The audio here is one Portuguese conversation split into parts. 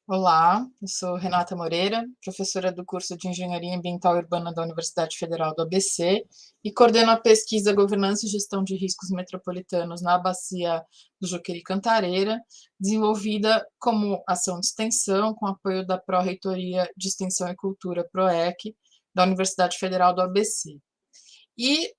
Olá, eu sou Renata Moreira, professora do curso de Engenharia Ambiental Urbana da Universidade Federal do ABC e coordeno a pesquisa Governança e Gestão de Riscos Metropolitanos na Bacia do Juqueri-Cantareira, desenvolvida como ação de extensão com apoio da Pró-Reitoria de Extensão e Cultura, PROEC, da Universidade Federal do ABC. E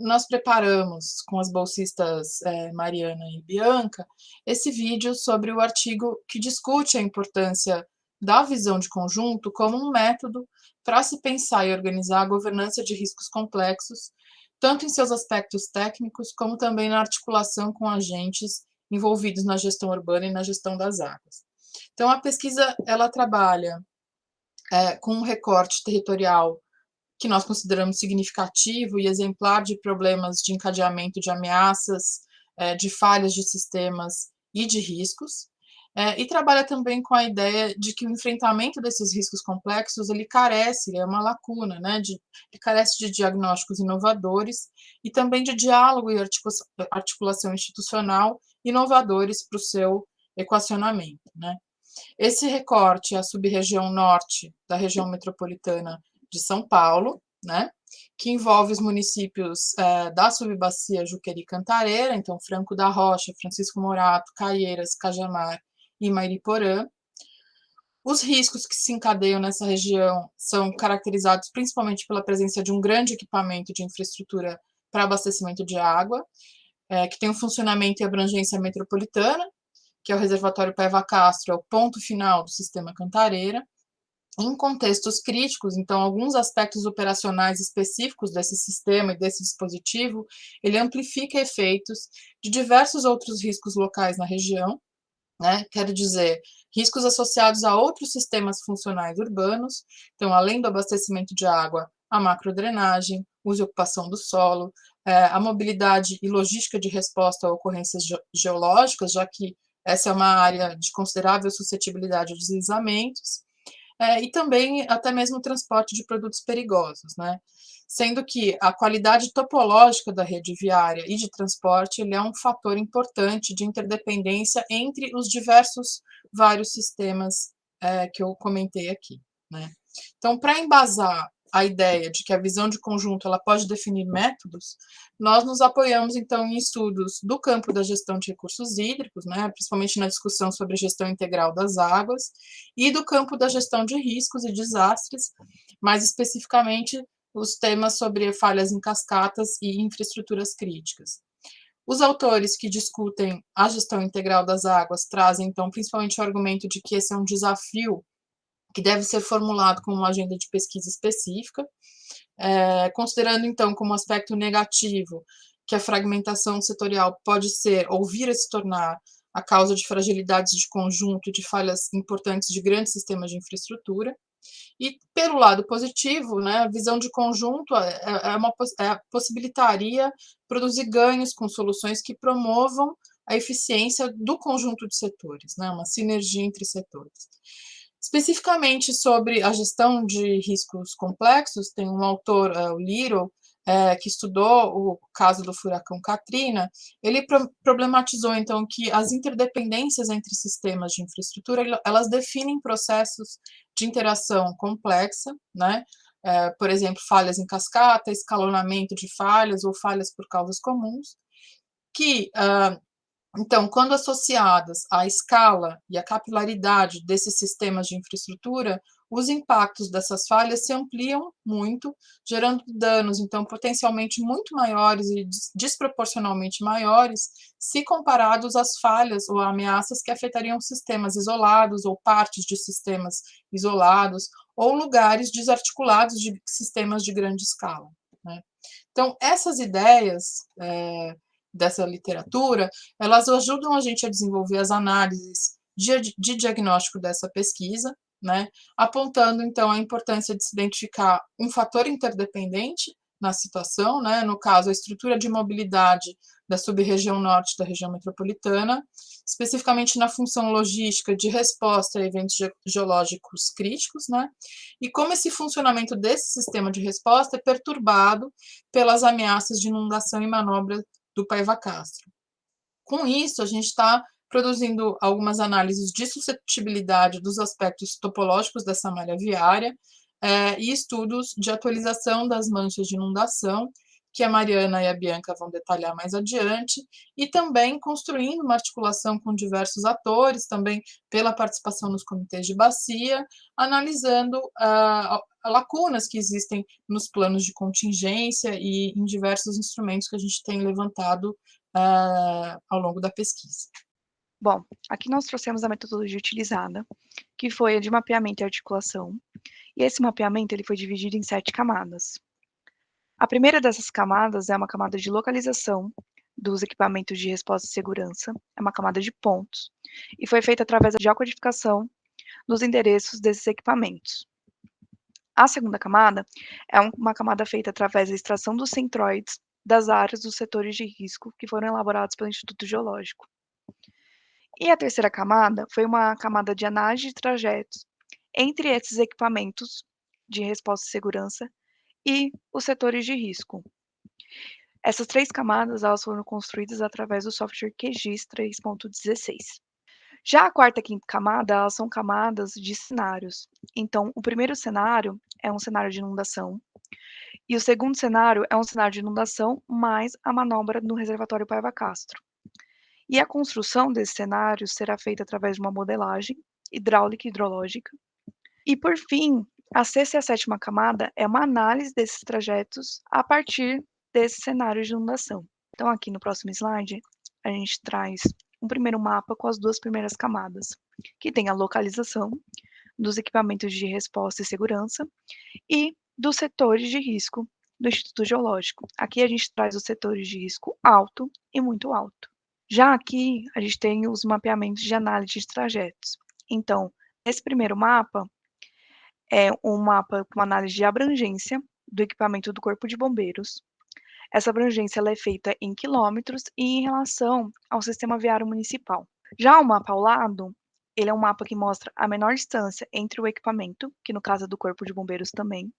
nós preparamos com as bolsistas Mariana e Bianca esse vídeo sobre o artigo que discute a importância da visão de conjunto como um método para se pensar e organizar a governança de riscos complexos, tanto em seus aspectos técnicos, como também na articulação com agentes envolvidos na gestão urbana e na gestão das águas. Então, a pesquisa ela trabalha com um recorte territorial que nós consideramos significativo e exemplar de problemas de encadeamento de ameaças, de falhas de sistemas e de riscos, e trabalha também com a ideia de que o enfrentamento desses riscos complexos, ele carece, é uma lacuna, né, ele carece de diagnósticos inovadores e também de diálogo e articulação institucional inovadores para o seu equacionamento, né. Esse recorte é a sub-região norte da região metropolitana de São Paulo, né, que envolve os municípios da subbacia Juqueri-Cantareira, então Franco da Rocha, Francisco Morato, Caieiras, Cajamar e Mairiporã. Os riscos que se encadeiam nessa região são caracterizados principalmente pela presença de um grande equipamento de infraestrutura para abastecimento de água, que tem um funcionamento e abrangência metropolitana, que é o reservatório Paiva Castro, é o ponto final do sistema Cantareira. Em contextos críticos, então, alguns aspectos operacionais específicos desse sistema e desse dispositivo, ele amplifica efeitos de diversos outros riscos locais na região, né? Quero dizer, riscos associados a outros sistemas funcionais urbanos, então, além do abastecimento de água, a macrodrenagem, uso e ocupação do solo, a mobilidade e logística de resposta a ocorrências geológicas, já que essa é uma área de considerável suscetibilidade a deslizamentos, e também até mesmo o transporte de produtos perigosos, né? Sendo que a qualidade topológica da rede viária e de transporte ele é um fator importante de interdependência entre os diversos vários sistemas que eu comentei aqui, né? Então, para embasar a ideia de que a visão de conjunto ela pode definir métodos, nós nos apoiamos então em estudos do campo da gestão de recursos hídricos, né, principalmente na discussão sobre gestão integral das águas, e do campo da gestão de riscos e desastres, mais especificamente os temas sobre falhas em cascatas e infraestruturas críticas. Os autores que discutem a gestão integral das águas trazem, então, principalmente o argumento de que esse é um desafio que deve ser formulado como uma agenda de pesquisa específica, considerando, então, como aspecto negativo que a fragmentação setorial pode ser ou vir a se tornar a causa de fragilidades de conjunto e de falhas importantes de grandes sistemas de infraestrutura. E, pelo lado positivo, né, a visão de conjunto possibilitaria produzir ganhos com soluções que promovam a eficiência do conjunto de setores, né, uma sinergia entre setores. Especificamente sobre a gestão de riscos complexos, tem um autor, o Little, que estudou o caso do furacão Katrina, ele problematizou, então, que as interdependências entre sistemas de infraestrutura, elas definem processos de interação complexa, né? Por exemplo, falhas em cascata, escalonamento de falhas ou falhas por causas comuns, que então, quando associadas à escala e à capilaridade desses sistemas de infraestrutura, os impactos dessas falhas se ampliam muito, gerando danos, então, potencialmente muito maiores e desproporcionalmente maiores, se comparados às falhas ou ameaças que afetariam sistemas isolados ou partes de sistemas isolados ou lugares desarticulados de sistemas de grande escala, né? Então, essas ideias dessa literatura, elas ajudam a gente a desenvolver as análises de diagnóstico dessa pesquisa, né, apontando, então, a importância de se identificar um fator interdependente na situação, né, no caso, a estrutura de mobilidade da sub-região norte da região metropolitana, especificamente na função logística de resposta a eventos geológicos críticos, né, e como esse funcionamento desse sistema de resposta é perturbado pelas ameaças de inundação e manobra do Paiva Castro. Com isso, a gente está produzindo algumas análises de suscetibilidade dos aspectos topológicos dessa malha viária, e estudos de atualização das manchas de inundação, que a Mariana e a Bianca vão detalhar mais adiante, e também construindo uma articulação com diversos atores, também pela participação nos comitês de bacia, analisando lacunas que existem nos planos de contingência e em diversos instrumentos que a gente tem levantado ao longo da pesquisa. Bom, aqui nós trouxemos a metodologia utilizada, que foi a de mapeamento e articulação, e esse mapeamento ele foi dividido em 7 camadas. A primeira dessas camadas é uma camada de localização dos equipamentos de resposta e segurança, é uma camada de pontos, e foi feita através da geocodificação dos endereços desses equipamentos. A segunda camada é uma camada feita através da extração dos centroides das áreas dos setores de risco que foram elaborados pelo Instituto Geológico. E a terceira camada foi uma camada de análise de trajetos entre esses equipamentos de resposta e segurança e os setores de risco. Essas 3 camadas elas foram construídas através do software QGIS 3.16. Já a quarta e quinta camada, elas são camadas de cenários. Então, o primeiro cenário é um cenário de inundação, e o segundo cenário é um cenário de inundação mais a manobra no reservatório Paiva Castro. E a construção desse cenário será feita através de uma modelagem hidráulica e hidrológica. E, por fim, a sexta e a sétima camada é uma análise desses trajetos a partir desse cenário de inundação. Então, aqui no próximo slide, a gente traz um primeiro mapa com as 2 primeiras camadas, que tem a localização dos equipamentos de resposta e segurança e dos setores de risco do Instituto Geológico. Aqui a gente traz os setores de risco alto e muito alto. Já aqui, a gente tem os mapeamentos de análise de trajetos. Então, esse primeiro mapa é um mapa com análise de abrangência do equipamento do Corpo de Bombeiros. Essa abrangência ela é feita em quilômetros e em relação ao sistema viário municipal. Já o mapa ao lado, ele é um mapa que mostra a menor distância entre o equipamento, que no caso é do Corpo de Bombeiros também,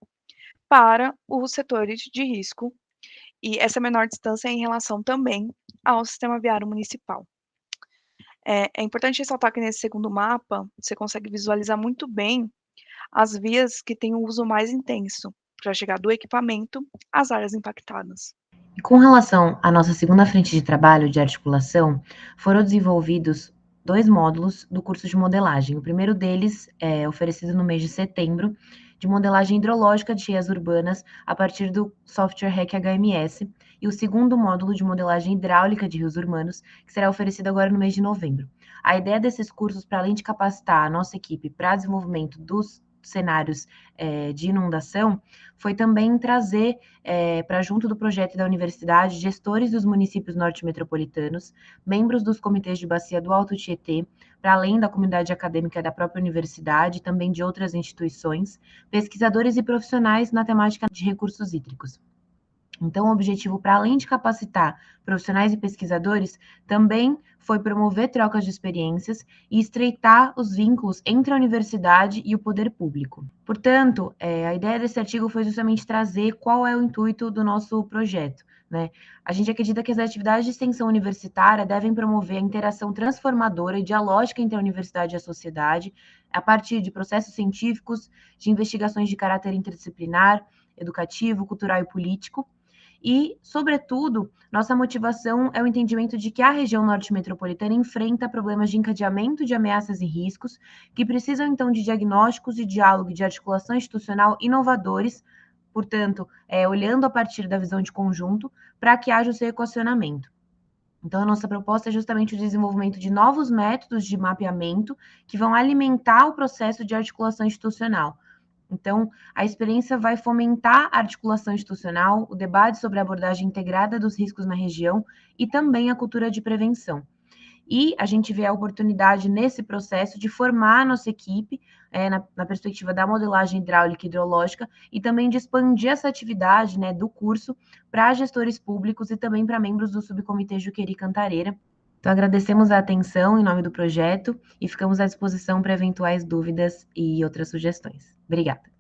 para os setores de risco, e essa menor distância é em relação também ao sistema viário municipal. É importante ressaltar que nesse segundo mapa, você consegue visualizar muito bem as vias que têm um uso mais intenso, para chegar do equipamento às áreas impactadas. E com relação à nossa segunda frente de trabalho de articulação, foram desenvolvidos 2 módulos do curso de modelagem. O primeiro deles é oferecido no mês de setembro, de modelagem hidrológica de cheias urbanas a partir do software REC HMS, e o segundo módulo de modelagem hidráulica de rios urbanos, que será oferecido agora no mês de novembro. A ideia desses cursos, para além de capacitar a nossa equipe para desenvolvimento dos cenários de inundação, foi também trazer para junto do projeto da universidade gestores dos municípios norte-metropolitanos, membros dos comitês de bacia do Alto Tietê, para além da comunidade acadêmica da própria universidade e também de outras instituições, pesquisadores e profissionais na temática de recursos hídricos. Então, o objetivo, para além de capacitar profissionais e pesquisadores, também foi promover trocas de experiências e estreitar os vínculos entre a universidade e o poder público. Portanto, a ideia desse artigo foi justamente trazer qual é o intuito do nosso projeto, né? A gente acredita que as atividades de extensão universitária devem promover a interação transformadora e dialógica entre a universidade e a sociedade, a partir de processos científicos, de investigações de caráter interdisciplinar, educativo, cultural e político. E, sobretudo, nossa motivação é o entendimento de que a região norte metropolitana enfrenta problemas de encadeamento de ameaças e riscos que precisam, então, de diagnósticos, de diálogo e de articulação institucional inovadores, portanto, olhando a partir da visão de conjunto, para que haja o seu equacionamento. Então, a nossa proposta é justamente o desenvolvimento de novos métodos de mapeamento que vão alimentar o processo de articulação institucional. Então, a experiência vai fomentar a articulação institucional, o debate sobre a abordagem integrada dos riscos na região e também a cultura de prevenção. E a gente vê a oportunidade nesse processo de formar a nossa equipe na perspectiva da modelagem hidráulica e hidrológica e também de expandir essa atividade, né, do curso para gestores públicos e também para membros do subcomitê Juqueri Cantareira. Então, agradecemos a atenção em nome do projeto e ficamos à disposição para eventuais dúvidas e outras sugestões. Obrigada.